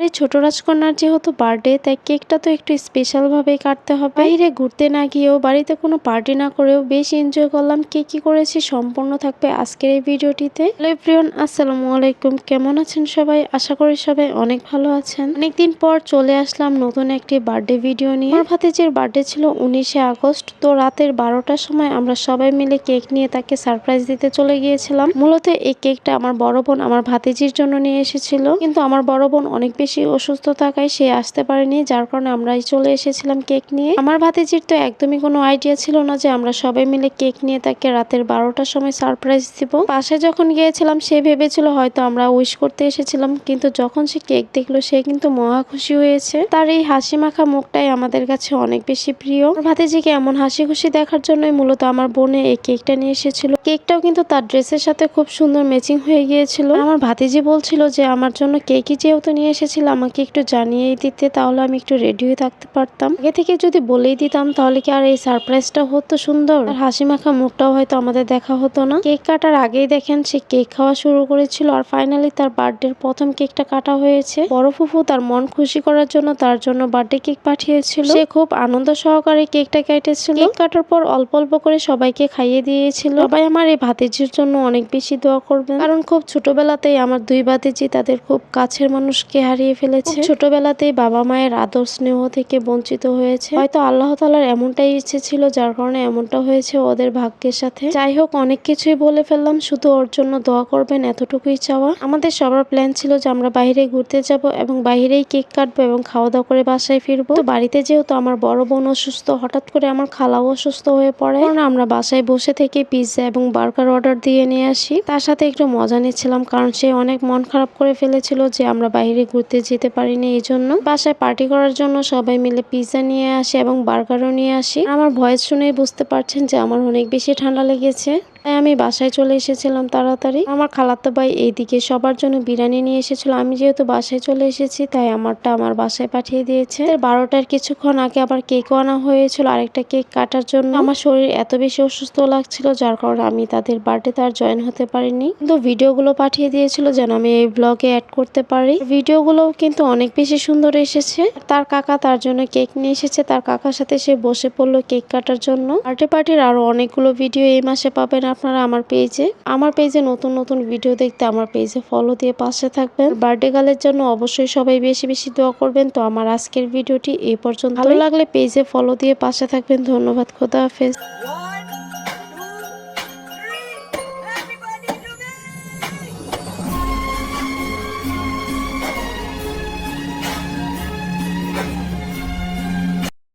এই ছোট রাজকন্যার যেহেতু বার্থডে, তাই কেকটা তো একটু স্পেশাল ভাবেই কাটতে হবে। বাইরে ঘুরতে না গিয়েও, বাড়িতে কোনো পার্টি না করেও বেশ এনজয় করলাম। কে কি করেছি সম্পূর্ণ থাকবে আজকের এই ভিডিওটিতে। হ্যালো এভরিওয়ান, আসসালামু আলাইকুম। কেমন আছেন সবাই? আশা করি সবাই অনেক ভালো আছেন। অনেকদিন পর চলে আসলাম নতুন একটি বার্থডে ভিডিও নিয়ে। আমার ভাতিজির বার্থডে ছিল 19শে আগস্ট। তো রাতের 12টার সময় আমরা সবাই মিলে কেক নিয়ে তাকে সারপ্রাইজ দিতে চলে গিয়েছিলাম। মূলত এই কেকটা আমার বড় বোন আমার ভাতিজির জন্য নিয়ে এসেছিল, কিন্তু আমার বড় বোন অনেক বেশি অসুস্থ থাকায় সে আসতে পারেনি, যার কারণে আমরাই চলে এসেছিলাম কেক নিয়ে। আমার ভাতিজির তো একদমই কোনো আইডিয়া ছিল না যে আমরা সবাই মিলে কেক নিয়ে তাকে রাতের 12টার সময় সারপ্রাইজ দিব। বাসায় যখন গিয়েছিলাম সে ভেবেছিল হয়তো আমরা উইশ করতে এসেছিলাম, কিন্তু যখন সে কেক দেখলো সে কিন্তু মহা খুশি হয়েছে। তার এই হাসি মাখা মুখটাই আমাদের কাছে অনেক বেশি প্রিয়। ভাতিজিকে এমন হাসি খুশি দেখার জন্যই মূলত আমার বোনে এই কেকটা নিয়ে এসেছিল। কেকটাও কিন্তু তার ড্রেসের সাথে খুব সুন্দর ম্যাচিং হয়ে গিয়েছিল। আমার ভাতিজি বলছিল যে আমার জন্য কেকই যেহেতু নিয়ে এসেছিল আমাকে একটু জানিয়েই দিতে, তাহলে আমি একটু রেডি হয়ে থাকতে পারতাম। আগে থেকে যদি বলেই দিতাম তাহলে কি আর এই সারপ্রাইজটা হতো সুন্দর, আর হাসি মাখা মুখটাও হয়তো আমাদের দেখা হতো না। কেক কাটার আগেই দেখেন সে কেক খাওয়া শুরু করেছিল, আর ফাইনালি তার বার্থডের প্রথম কেকটা কাটা হয়েছে। বড় ফুফু তার মন খুশি করার জন্য তার জন্য বার্থডে কেক পাঠিয়েছিল। সে খুব আনন্দ সহকারে কেকটা কেটেছিল। কেক কাটার পর অল্প অল্প করে সবাইকে খাইয়ে দিয়েছিল। সবাই আমার এই ভাতিজির জন্য অনেক বেশি দোয়া করবেন, কারণ খুব ছোটবেলাতেই আমার দুই ভাতিজি তাদের খুব কাছের মানুষকে হারিয়ে ফেলেছে। ছোটবেলাতেই বাবা মায়ের আদর স্নেহ থেকে বঞ্চিত হয়েছে। হয়তো আল্লাহ তাআলার এমনটাই ইচ্ছে ছিল, যার কারণে এমনটা হয়েছে ওদের ভাগ্যের সাথে। যাই হোক, অনেক কিছুই বলে ফেললাম, শুধু ওর জন্য দোয়া করবেন এতটুকুই চাওয়া। আমাদের সবার প্ল্যান ছিল যে আমরা বাইরে ঘুরতে যাব এবং বাইরেই কেক কাটবো এবং খাওয়া দাওয়া করে বাসায় ফিরবো। তো বাড়িতে যেহেতু আমার বড় বোন অসুস্থ, হঠাৎ করে আমার খালাও অসুস্থ হয়ে পড়ে, কারণ আমরা বাসায় বসে থেকে পিৎজা এবং বার্গার অর্ডার দিয়ে নিয়ে আসি। তার সাথে একটু মজা নিচ্ছিলাম, কারণ সে অনেক মন খারাপ করে ফেলেছিল যে আমরা বাইরে ঘুরতে যেতে পারিনি। এই জন্য বাসায় পার্টি করার জন্য সবাই মিলে পিৎজা নিয়ে আসি এবং বার্গারও নিয়ে আসি। আমার ভয়েস শুনেই বুঝতে পারছেন যে আমার অনেক বেশি ঠান্ডা লেগেছে, তাই আমি বাসায় চলে এসেছিলাম তাড়াতাড়ি। আমার খালাতো ভাই এইদিকে সবার জন্য বিরিয়ানি নিয়ে এসেছিল। আমি যেহেতু বাসায় চলে এসেছি তাই আমারটা আমার বাসায় পাঠিয়ে দিয়েছে। 12টার কিছুক্ষণ আগে আবার কেকও আনা হয়েছিল আরেকটা কেক কাটার জন্য। আমার শরীর এত বেশি অসুস্থ লাগছিল, যার কারণে আমি তাদের বার্থডেতে আর জয়েন হতে পারিনি, কিন্তু ভিডিওগুলো পাঠিয়ে দিয়েছিল যেন আমি এই ব্লগে অ্যাড করতে পারি। ভিডিওগুলো কিন্তু অনেক বেশি সুন্দর এসেছে। তার কাকা তার জন্য কেক নিয়ে এসেছে, তার কাকার সাথে সে বসে পড়লো কেক কাটার জন্য। বার্থডে পার্টির আরো অনেকগুলো ভিডিও এই মাসে পাবেন আপনারা আমার পেজে। আমার পেজে নতুন নতুন ভিডিও দেখতে আমার পেজে ফলো দিয়ে পাশে থাকবেন। বার্থডে গার্লের জন্য অবশ্যই সবাই বেশি বেশি দোয়া করবেন। তো আমার আজকের ভিডিওটি এই পর্যন্ত। ভালো লাগলে পেজে ফলো দিয়ে পাশে থাকবেন। ধন্যবাদ। খোদা হাফেজ।